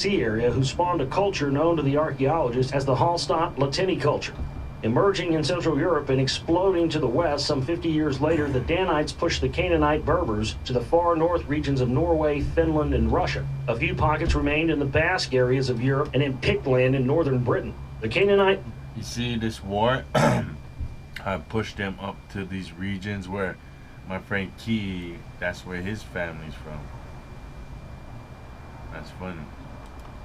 Sea area who spawned a culture known to the archaeologists as the Hallstatt-Latini culture. Emerging in Central Europe and exploding to the west some 50 years later, the Danites pushed the Canaanite Berbers to the far north regions of Norway, Finland, and Russia. A few pockets remained in the Basque areas of Europe and in Pictland in northern Britain. The Canaanite... You see this war? I pushed them up to these regions where my friend Key, that's where his family's from. That's funny.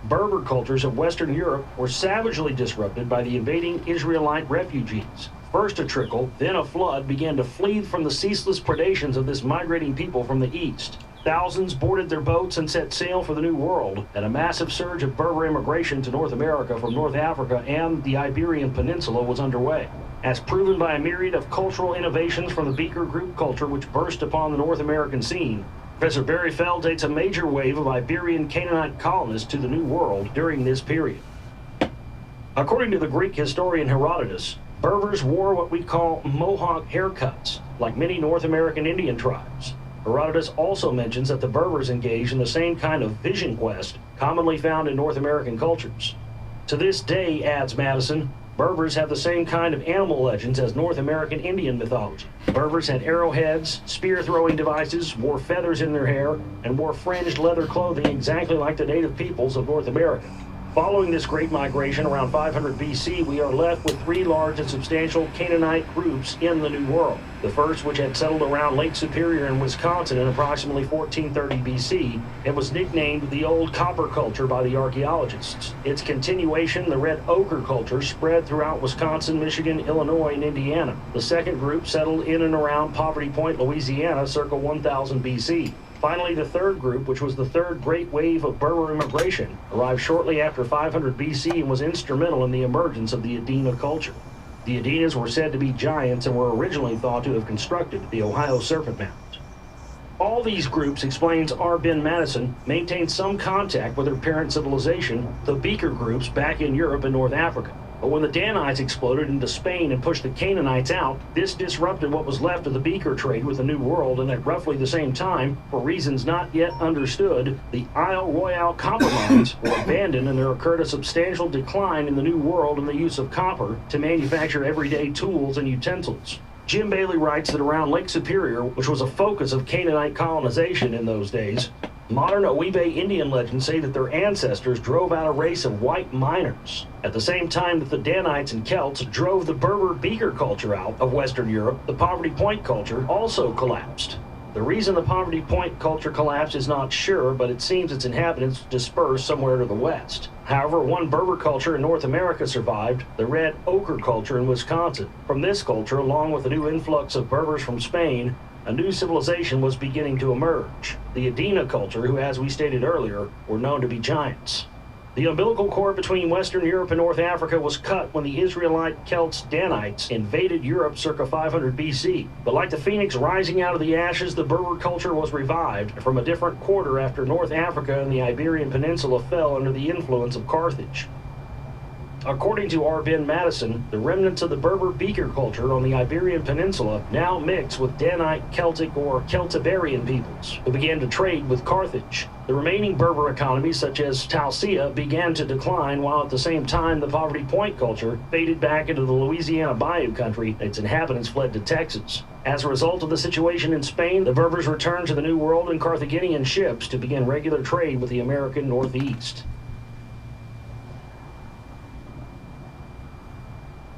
Berber cultures of Western Europe were savagely disrupted by the invading Israelite refugees. First a trickle, then a flood began to flee from the ceaseless predations of this migrating people from the east. Thousands boarded their boats and set sail for the New World, and a massive surge of Berber immigration to North America from North Africa and the Iberian Peninsula was underway. As proven by a myriad of cultural innovations from the Beaker group culture which burst upon the North American scene, Professor Barry Fell dates a major wave of Iberian Canaanite colonists to the New World during this period. According to the Greek historian Herodotus, Berbers wore what we call Mohawk haircuts, like many North American Indian tribes. Herodotus also mentions that the Berbers engaged in the same kind of vision quest commonly found in North American cultures. To this day, adds Madison, Berbers have the same kind of animal legends as North American Indian mythology. Berbers had arrowheads, spear-throwing devices, wore feathers in their hair, and wore fringed leather clothing exactly like the native peoples of North America. Following this great migration around 500 BC, we are left with three large and substantial Canaanite groups in the New World. The first, which had settled around Lake Superior in Wisconsin in approximately 1430 BC, and was nicknamed the Old Copper Culture by the archaeologists. Its continuation, the Red Ochre Culture, spread throughout Wisconsin, Michigan, Illinois, and Indiana. The second group settled in and around Poverty Point, Louisiana, circa 1000 BC. Finally, the third group, which was the third great wave of Berber immigration, arrived shortly after 500 BC and was instrumental in the emergence of the Adena culture. The Adenas were said to be giants and were originally thought to have constructed the Ohio Serpent Mound. All these groups, explains R. Ben Madison, maintained some contact with their parent civilization, the Beaker groups, back in Europe and North Africa. But when the Danites exploded into Spain and pushed the Canaanites out, this disrupted what was left of the Beaker trade with the New World, and at roughly the same time, for reasons not yet understood, the Isle Royale copper mines were abandoned and there occurred a substantial decline in the New World in the use of copper to manufacture everyday tools and utensils. Jim Bailey writes that around Lake Superior, which was a focus of Canaanite colonization in those days, modern Owebe Indian legends say that their ancestors drove out a race of white miners. At the same time that the Danites and Celts drove the Berber Beaker culture out of Western Europe, the Poverty Point culture also collapsed. The reason the Poverty Point culture collapsed is not sure, but it seems its inhabitants dispersed somewhere to the west. However, one Berber culture in North America survived, the Red Ochre culture in Wisconsin. From this culture, along with the new influx of Berbers from Spain, a new civilization was beginning to emerge. The Adena culture, who, as we stated earlier, were known to be giants. The umbilical cord between Western Europe and North Africa was cut when the Israelite Celts Danites invaded Europe circa 500 BC. But like the phoenix rising out of the ashes, the Berber culture was revived from a different quarter after North Africa and the Iberian Peninsula fell under the influence of Carthage. According to R. Ben Madison, the remnants of the Berber Beaker culture on the Iberian Peninsula now mix with Danite, Celtic, or Celtiberian peoples, who began to trade with Carthage. The remaining Berber economies, such as Talcia, began to decline, while at the same time the Poverty Point culture faded back into the Louisiana Bayou country and its inhabitants fled to Texas. As a result of the situation in Spain, the Berbers returned to the New World in Carthaginian ships to begin regular trade with the American Northeast.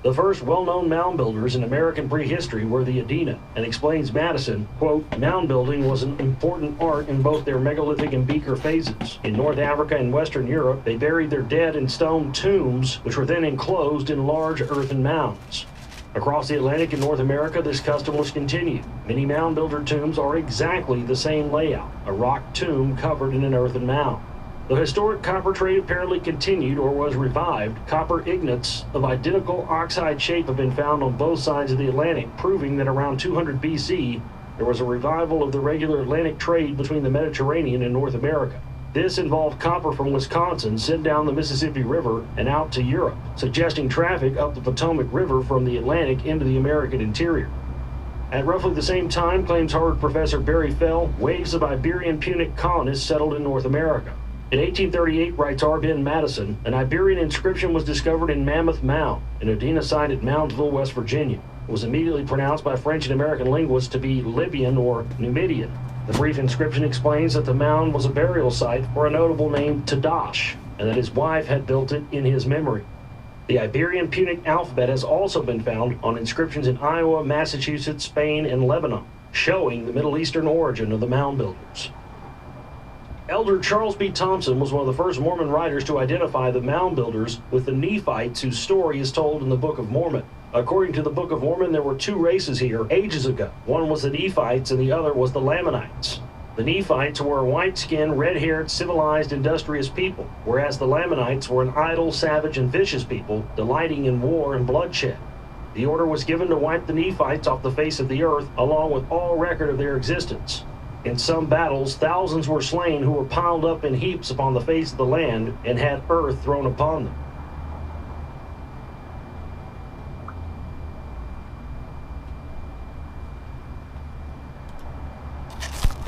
The first well-known mound builders in American prehistory were the Adena, and explains Madison, quote, mound building was an important art in both their megalithic and Beaker phases. In North Africa and Western Europe, they buried their dead in stone tombs, which were then enclosed in large earthen mounds. Across the Atlantic in North America, this custom was continued. Many mound builder tombs are exactly the same layout, a rock tomb covered in an earthen mound. The historic copper trade apparently continued or was revived. Copper ingots of identical oxide shape have been found on both sides of the Atlantic, proving that around 200 BC, there was a revival of the regular Atlantic trade between the Mediterranean and North America. This involved copper from Wisconsin sent down the Mississippi River and out to Europe, suggesting traffic up the Potomac River from the Atlantic into the American interior. At roughly the same time, claims Harvard professor Barry Fell, waves of Iberian Punic colonists settled in North America. In 1838, writes R. Ben Madison, an Iberian inscription was discovered in Mammoth Mound, an Udah site at Moundsville, West Virginia. It was immediately pronounced by French and American linguists to be Libyan or Numidian. The brief inscription explains that the mound was a burial site for a notable named Tadash, and that his wife had built it in his memory. The Iberian Punic alphabet has also been found on inscriptions in Iowa, Massachusetts, Spain, and Lebanon, showing the Middle Eastern origin of the mound builders. Elder Charles B. Thompson was one of the first Mormon writers to identify the mound builders with the Nephites whose story is told in the Book of Mormon. According to the Book of Mormon, there were two races here ages ago. One was the Nephites and the other was the Lamanites. The Nephites were a white-skinned, red-haired, civilized, industrious people, whereas the Lamanites were an idle, savage, and vicious people, delighting in war and bloodshed. The order was given to wipe the Nephites off the face of the earth, along with all record of their existence. In some battles, thousands were slain who were piled up in heaps upon the face of the land and had earth thrown upon them.